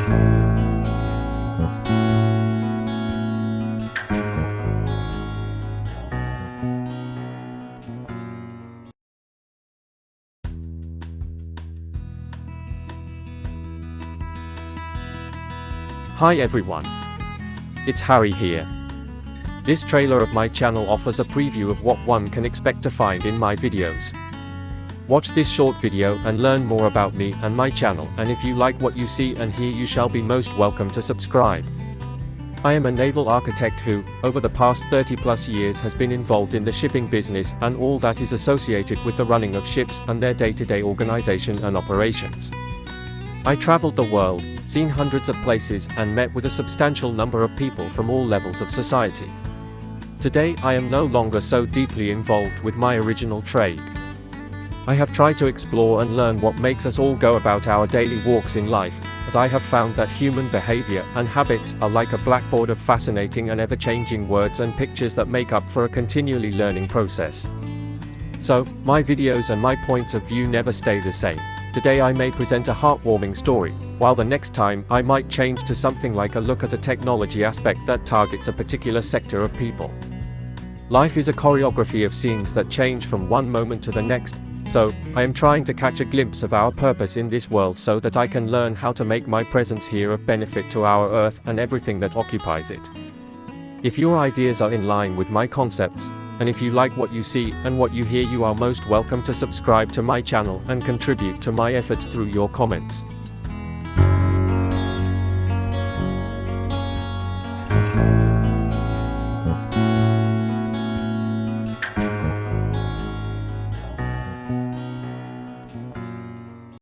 Hi everyone. It's Harry here. This trailer of my channel offers a preview of what one can expect to find in my videos. Watch this short video and learn more about me and my channel, and if you like what you see and hear, you shall be most welcome to subscribe. I am a naval architect who, over the past 30+ years, has been involved in the shipping business and all that is associated with the running of ships and their day-to-day organization and operations. I traveled the world, seen hundreds of places, and met with a substantial number of people from all levels of society. Today, I am no longer so deeply involved with my original trade. I have tried to explore and learn what makes us all go about our daily walks in life, as I have found that human behavior and habits are like a blackboard of fascinating and ever-changing words and pictures that make up for a continually learning process. So, my videos and my points of view never stay the same. Today I may present a heartwarming story, while the next time I might change to something like a look at a technology aspect that targets a particular sector of people. Life is a choreography of scenes that change from one moment to the next, so I am trying to catch a glimpse of our purpose in this world so that I can learn how to make my presence here of benefit to our Earth and everything that occupies it. If your ideas are in line with my concepts, and if you like what you see and what you hear, you are most welcome to subscribe to my channel and contribute to my efforts through your comments.